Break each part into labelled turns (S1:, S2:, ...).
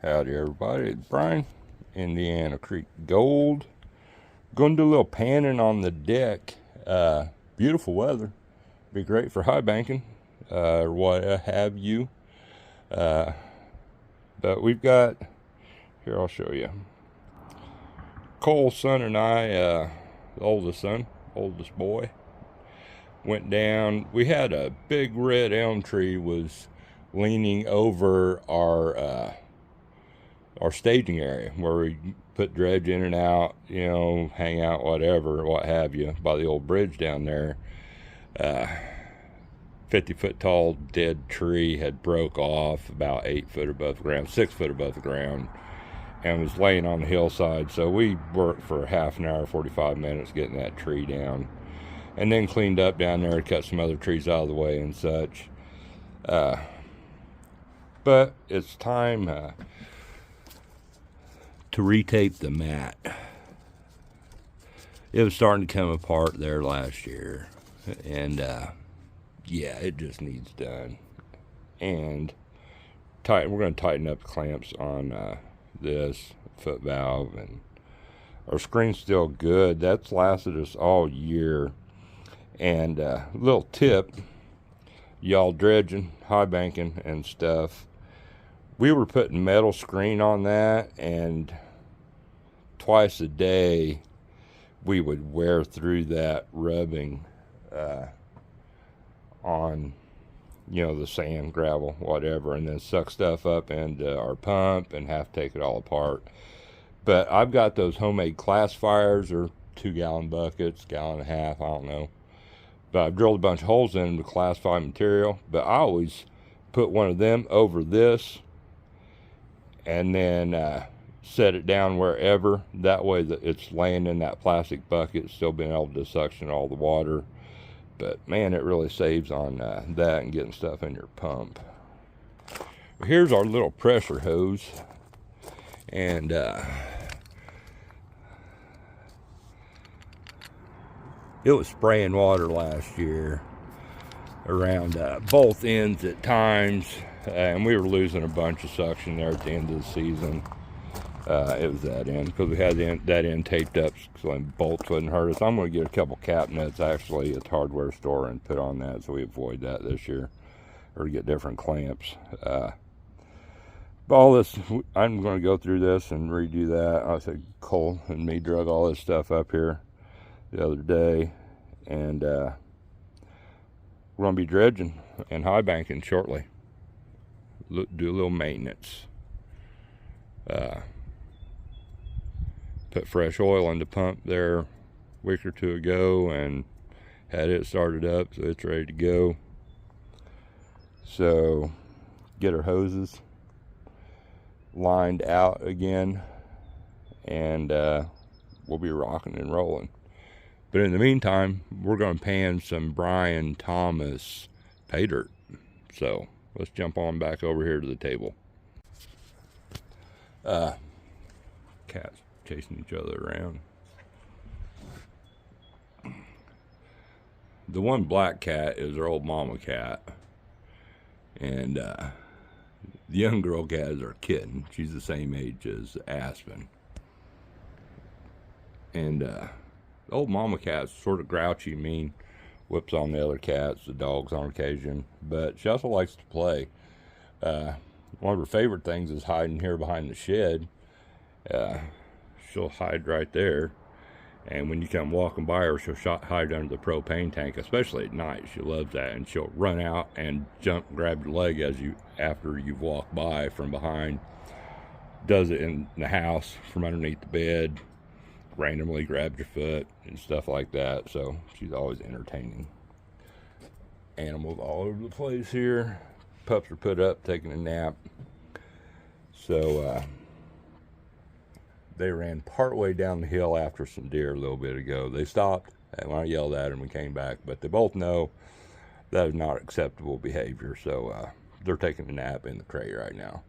S1: Howdy everybody, it's Bryan, Indiana Creek Gold. Going to do a little panning on the deck. Beautiful weather. Be great for high banking, or what have you. But we've got, here I'll show you. Cole's son and I, the oldest boy, went down. We had a big red elm tree was leaning over our staging area where we put dredge in and out, you know, hang out, whatever, what have you, by the old bridge down there. 50-foot tall dead tree had broke off about 8 foot above the ground, 6 foot above the ground, and was laying on the hillside. So we worked for half an hour, 45 minutes getting that tree down, and then cleaned up down there, cut some other trees out of the way and such. But it's time to retape the mat. It was starting to come apart there last year, and yeah, it just needs done. And we're going to tighten up the clamps on this foot valve, and our screen's still good. That's lasted us all year. And little tip, y'all dredging, high banking and stuff, we were putting metal screen on that, and twice a day we would wear through that rubbing on, you know, the sand, gravel, whatever, and then suck stuff up into our pump and have to take it all apart. But I've got those homemade classifiers, or 2-gallon buckets, gallon and a half, I don't know. But I've drilled a bunch of holes in them to classify material, but I always put one of them over this and then set it down wherever. That way that it's laying in that plastic bucket, still being able to suction all the water. But man, it really saves on that and getting stuff in your pump. Here's our little pressure hose, and it was spraying water last year around both ends at times, and we were losing a bunch of suction there at the end of the season. It was that end, because we had that end taped up so bolts wouldn't hurt us. I'm going to get a couple cap nuts actually at the hardware store and put on that so we avoid that this year, or get different clamps. But all this, I'm going to go through this and redo that. I said Cole and me drug all this stuff up here the other day, and we're going to be dredging and high banking shortly. Do a little maintenance. Put fresh oil in the pump there a week or two ago and had it started up, so it's ready to go. So get our hoses lined out again, and we'll be rocking and rolling. But in the meantime, we're going to pan some Bryan Thomas Paydirt. So let's jump on back over here to the table. Cats chasing each other around. The one black cat is our old mama cat, and the young girl cat is our kitten. She's the same age as Aspen. And the old mama cat's sort of grouchy, mean, whips on the other cats, the dogs on occasion, but she also likes to play. One of her favorite things is hiding here behind the shed. She'll hide right there, and when you come walking by her, she'll hide under the propane tank, especially at night. She loves that, and she'll run out and jump, grab your leg after you've walked by from behind. Does it in the house from underneath the bed, randomly grabs your foot and stuff like that. So she's always entertaining. Animals all over the place here. Pups are put up taking a nap. So they ran partway down the hill after some deer a little bit ago. They stopped, and when I yelled at them and came back, but they both know that is not acceptable behavior. So they're taking a nap in the crate right now.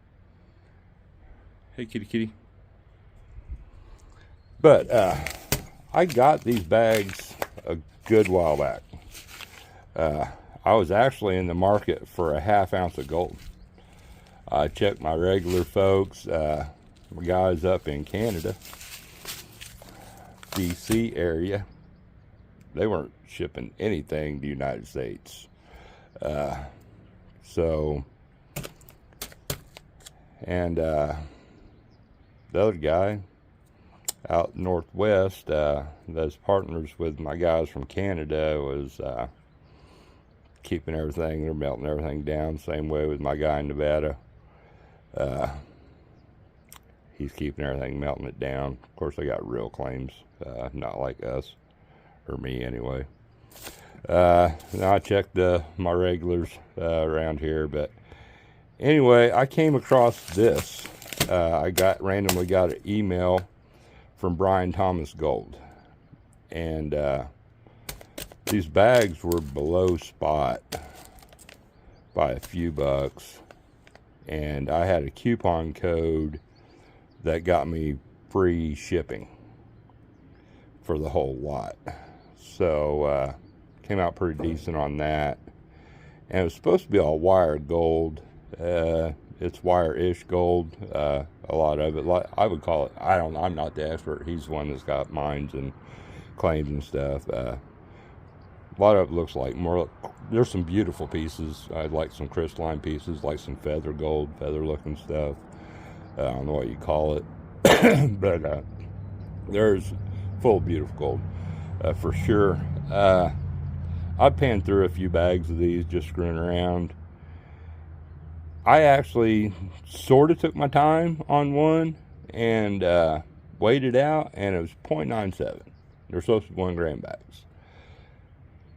S1: Hey, kitty, kitty. But I got these bags a good while back. I was actually in the market for a 1/2 ounce of gold. I checked my regular folks, my guys up in Canada, DC area. They weren't shipping anything to the United States. And the other guy out northwest, that's partners with my guys from Canada, was keeping everything, they're melting everything down. Same way with my guy in Nevada. He's keeping everything, melting it down. Of course, they got real claims, not like us, or me anyway. Now I checked my regulars around here, but anyway, I came across this. I randomly got an email from Bryan Thomas Gold, and these bags were below spot by a few bucks, and I had a coupon code that got me free shipping for the whole lot. So came out pretty decent on that. And it was supposed to be all wire gold. It's wire-ish gold, a lot of it. I would call it, I'm not the expert. He's the one that's got mines and claims and stuff. A lot of it looks like more, there's some beautiful pieces. I like some crystalline pieces, like some feather gold, feather looking stuff. I don't know what you call it, but there's full beautiful gold, for sure. I panned through a few bags of these, just screwing around. I actually sort of took my time on one and weighed it out, and it was 0.97. They're supposed to be 1 gram bags.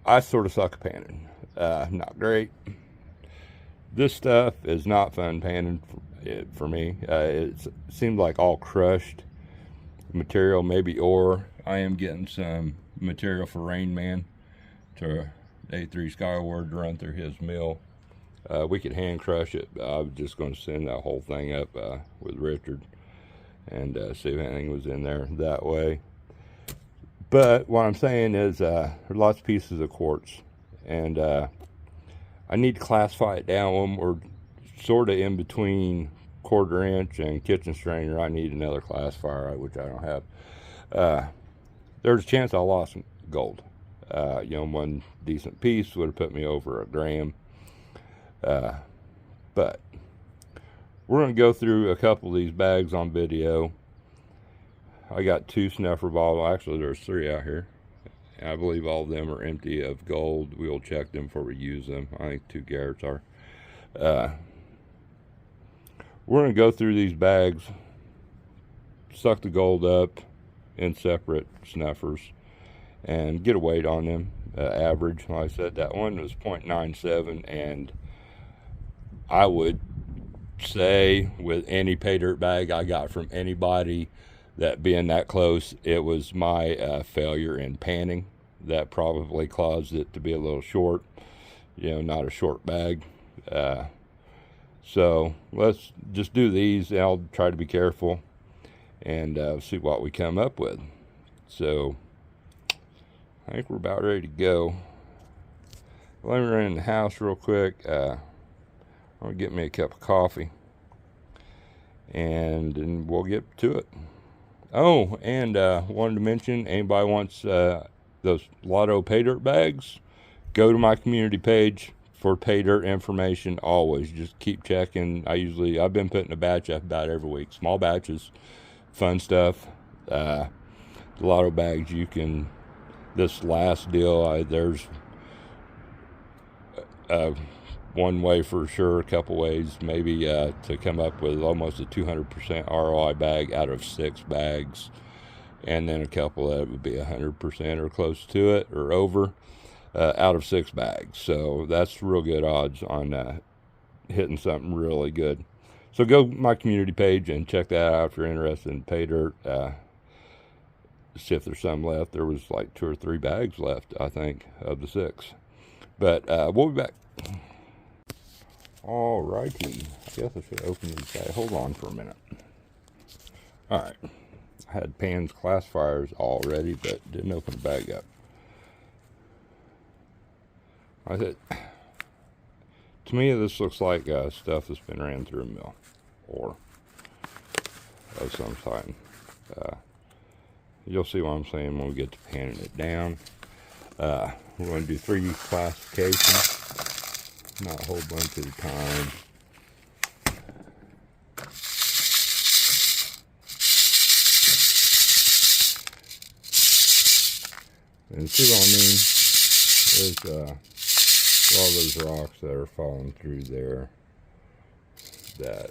S1: I sort of suck at panning. Not great. This stuff is not fun panning for me. It seems like all crushed material, maybe ore. I am getting some material for Rain Man to A3 Skyward to run through his mill. We could hand crush it. I was just going to send that whole thing up with Richard and see if anything was in there that way. But what I'm saying is there are lots of pieces of quartz, and I need to classify it down. We're sort of in between 1/4 inch and kitchen strainer. I need another classifier, which I don't have. There's a chance I lost some gold. One decent piece would have put me over 1 gram. But we're going to go through a couple of these bags on video. I got 2 snuffer bottles. Actually, there's 3 out here. And I believe all of them are empty of gold. We'll check them before we use them. I think 2 garrets are. We're going to go through these bags, suck the gold up in separate snuffers, and get a weight on them. Average, like I said, that one was 0.97, and I would say with any Paydirt bag I got from anybody, that being that close, it was my failure in panning that probably caused it to be a little short. Not a short bag. So let's just do these. I'll try to be careful and see what we come up with. So I think we're about ready to go. Let me run in the house real quick. I'll get me a cup of coffee, and then we'll get to it. Oh, and wanted to mention, anybody wants those Lotto Paydirt bags, go to my community page for Paydirt information. Always just keep checking. I've been putting a batch up about every week, small batches, fun stuff. The Lotto bags, this last deal, there's one way for sure, a couple ways maybe to come up with almost a 200% ROI bag out of 6 bags, and then a couple that would be 100% or close to it or over out of 6 bags. So that's real good odds on hitting something really good. So go to my community page and check that out if you're interested in Paydirt. See if there's some left. There was like 2 or 3 bags left, I think, of the 6. But we'll be back. Alrighty, I guess I should open these bags. Hold on for a minute. Alright, I had pans classifiers already, but didn't open the bag up. I said, To me, this looks like stuff that's been ran through a mill or of some kind. You'll see what I'm saying when we get to panning it down. We're going to do 3 classifications, not a whole bunch at a time. And see what I mean? There's a lot of those rocks that are falling through there that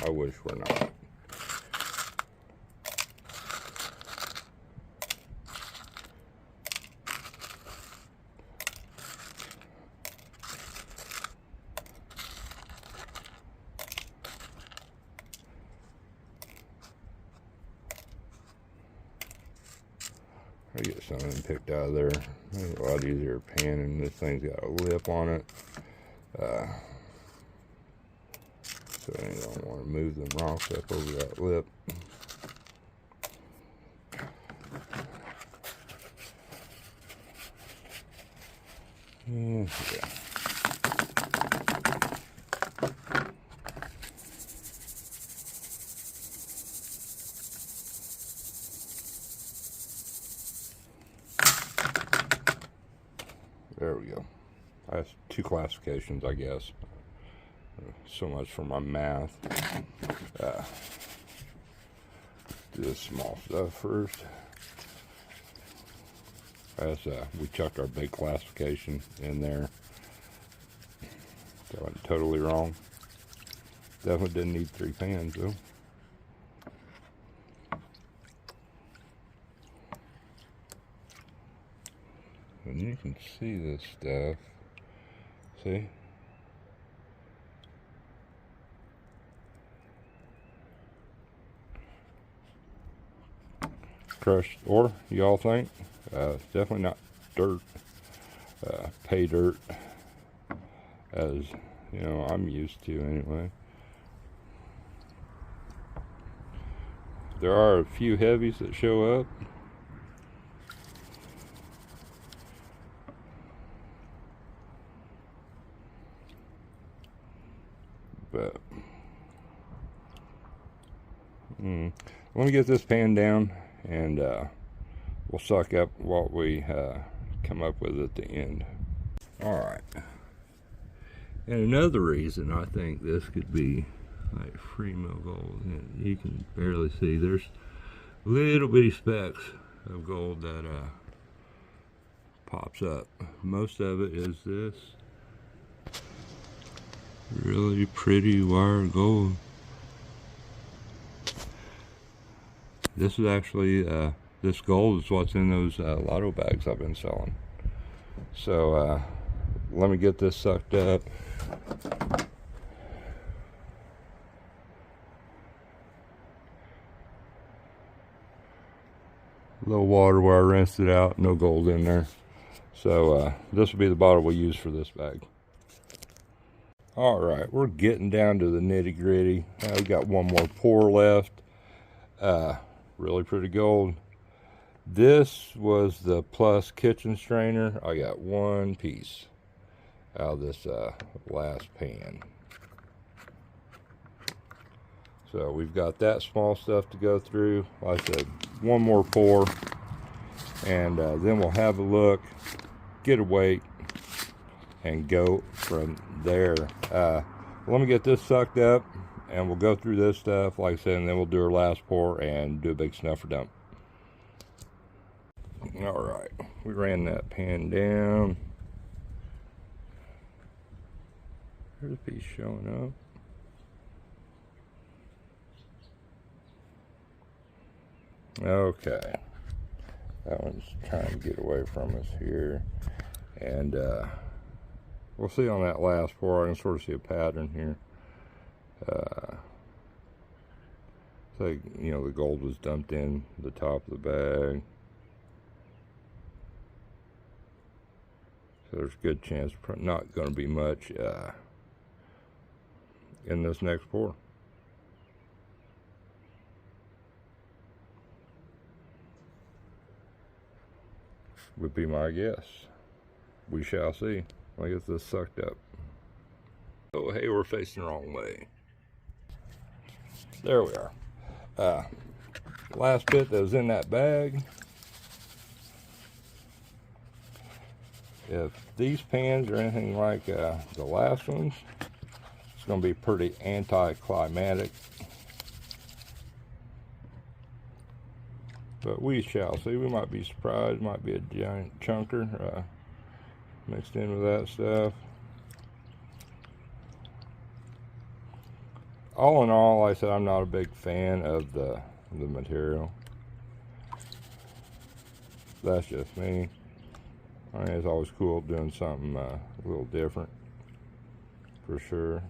S1: I wish were not. I get some of them picked out of there. It's a lot easier panning. This thing's got a lip on it. So I don't want to move them rocks up over that lip. Yeah. There we go. That's 2 classifications, I guess. So much for my math. Do this small stuff first. As we chucked our big classification in there. That went totally wrong. Definitely didn't need 3 pans though. And you can see this stuff. See? Crushed ore, y'all think? It's definitely not dirt. Paydirt, as you know, I'm used to anyway. There are a few heavies that show up. But let me get this pan down, and we'll suck up what we come up with at the end. Alright. And another reason I think this could be like free mill gold, and you can barely see, there's little bitty specks of gold that pops up. Most of it is this really pretty wire gold. This is actually this gold is what's in those Lotto bags I've been selling. So let me get this sucked up. A little water where I rinsed it out, no gold in there. So this will be the bottle we use for this bag. Alright, we're getting down to the nitty gritty. We got one more pour left. Really pretty gold. This was the Plus kitchen strainer. I got 1 piece out of this last pan. So we've got that small stuff to go through. Like I said, one more pour, and then we'll have a look, get a weight, and go from there. Let me get this sucked up, and we'll go through this stuff, like I said, and then we'll do our last pour and do a big snuffer dump. Alright, we ran that pan down. Here's a piece showing up. Okay, that one's trying to get away from us here, and we'll see on that last pour. I can sort of see a pattern here. So, you know, the gold was dumped in the top of the bag, so there's a good chance not going to be much in this next pour. Would be my guess. We shall see. I guess this sucked up. Oh, hey, we're facing the wrong way. There we are. Last bit that was in that bag. If these pans are anything like the last ones, it's going to be pretty anticlimactic. But we shall see. We might be surprised. Might be a giant chunker mixed in with that stuff. All in all, like I said, I'm not a big fan of the material. That's just me. I mean, it's always cool doing something a little different, for sure.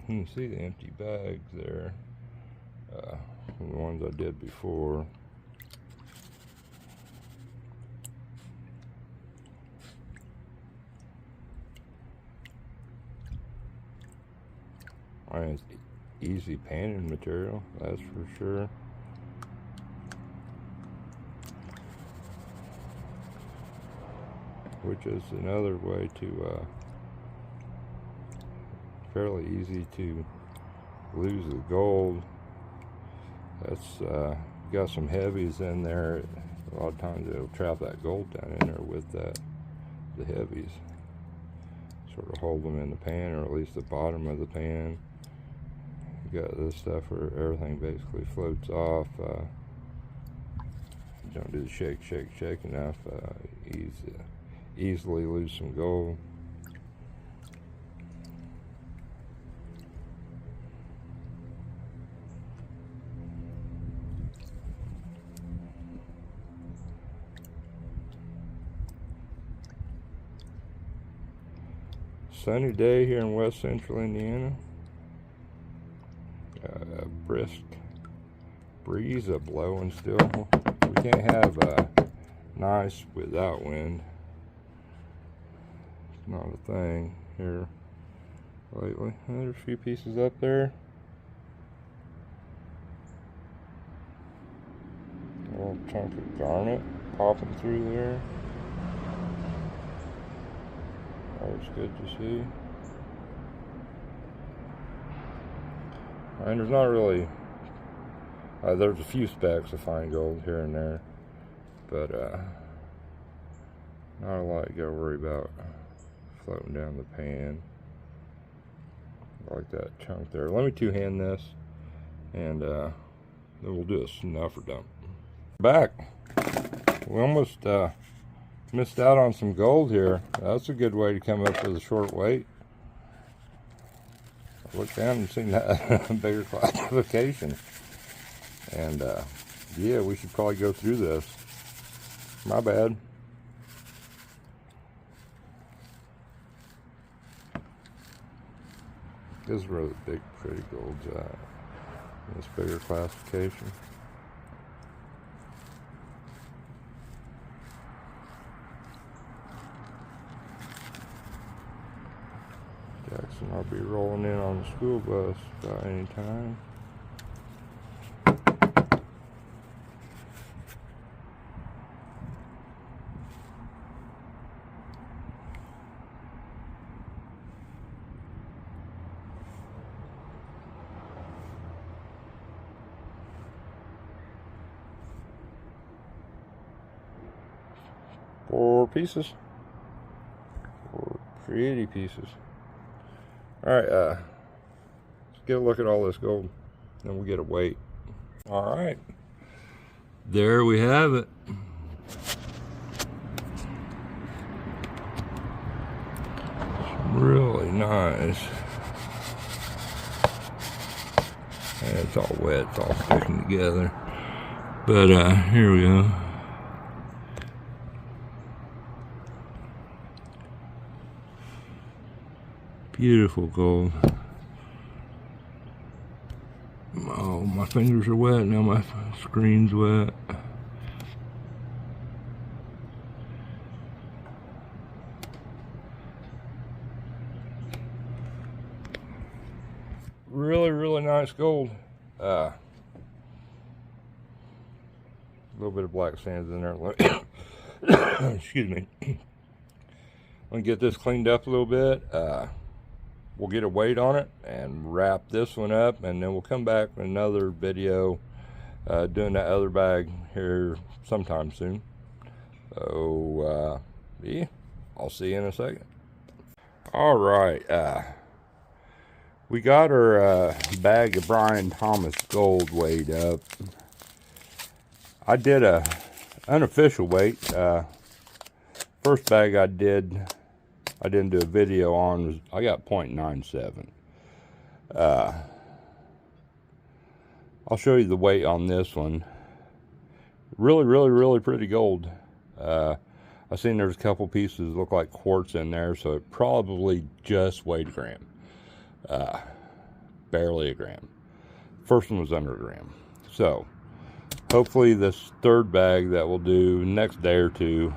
S1: You can see the empty bags there, the ones I did before. I mean, it's easy panning material, that's for sure. Which is another way to fairly easy to lose the gold. That's got some heavies in there. A lot of times it'll trap that gold down in there with the heavies. Sort of hold them in the pan, or at least the bottom of the pan. You got this stuff where everything basically floats off. Don't do the shake, shake, shake enough. Easily lose some gold. Sunny day here in west central Indiana. A brisk breeze blowing still. We can't have nice without wind. It's not a thing here lately. There's a few pieces up there. A little chunk of garnet popping through there. Always good to see. And there's not really, there's a few specks of fine gold here and there, but not a lot you gotta worry about floating down the pan like that chunk there. Let me two-hand this, and then we'll do a snuffer dump. Back. We almost missed out on some gold here. That's a good way to come up with a short wait. I looked down and seen that bigger classification. And yeah, we should probably go through this. My bad. This is where the big pretty gold's at. This bigger classification. Jackson, I'll be rolling in on the school bus about any time. Four pieces. Four pretty pieces. Alright, let's get a look at all this gold, then we'll get a weight. Alright, there we have it. Really nice. And it's all wet, it's all sticking together. But here we go. Beautiful gold. Oh, my fingers are wet now, my screen's wet. Really, really nice gold. little bit of black sands in there. Excuse me. I'm gonna get this cleaned up a little bit. We'll get a weight on it and wrap this one up, and then we'll come back with another video doing that other bag here sometime soon. So yeah, I'll see you in a second. All right, we got our bag of Bryan Thomas gold weighed up. I did a unofficial weight. First bag I didn't do a video on, was I got 0.97. I'll show you the weight on this one. Really pretty gold. I seen there's a couple pieces that look like quartz in there, so it probably just weighed a gram. Barely a gram. First one was under a gram. So hopefully this third bag that we'll do next day or two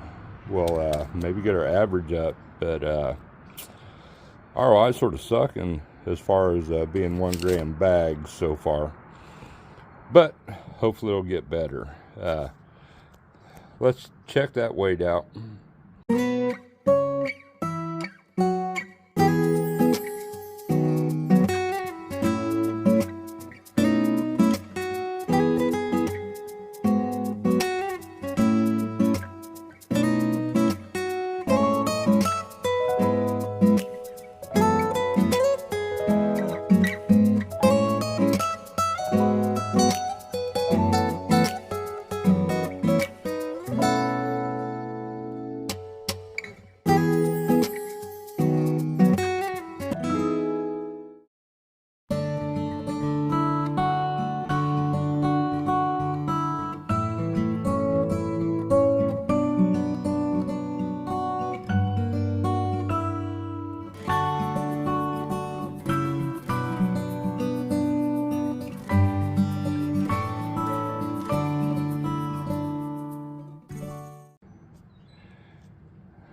S1: will maybe get our average up. But ROI sort of sucking as far as being 1 gram bags so far. But hopefully it'll get better. Let's check that weight out.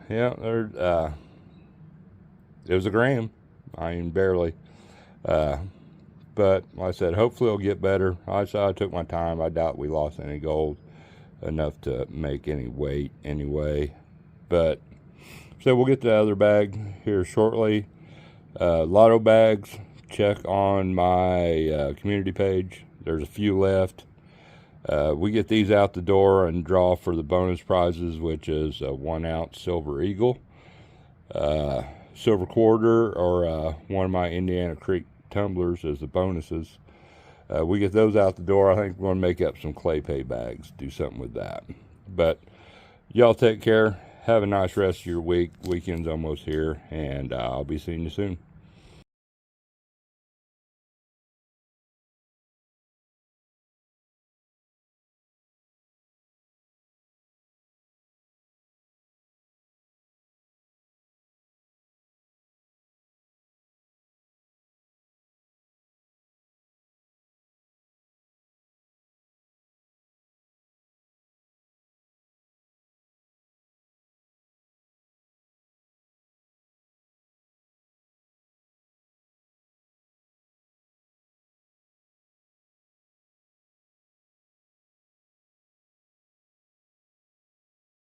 S1: Yeah, it was a gram. I mean, barely. But like I said, hopefully it'll get better. I took my time. I doubt we lost any gold enough to make any weight anyway. But so we'll get the other bag here shortly. Lotto bags, check on my community page. There's a few left. We get these out the door and draw for the bonus prizes, which is a 1 ounce silver eagle, silver quarter, or one of my Indiana Creek tumblers as the bonuses. We get those out the door. I think we're going to make up some clay pay bags, do something with that. But y'all take care. Have a nice rest of your week. Weekend's almost here, and I'll be seeing you soon.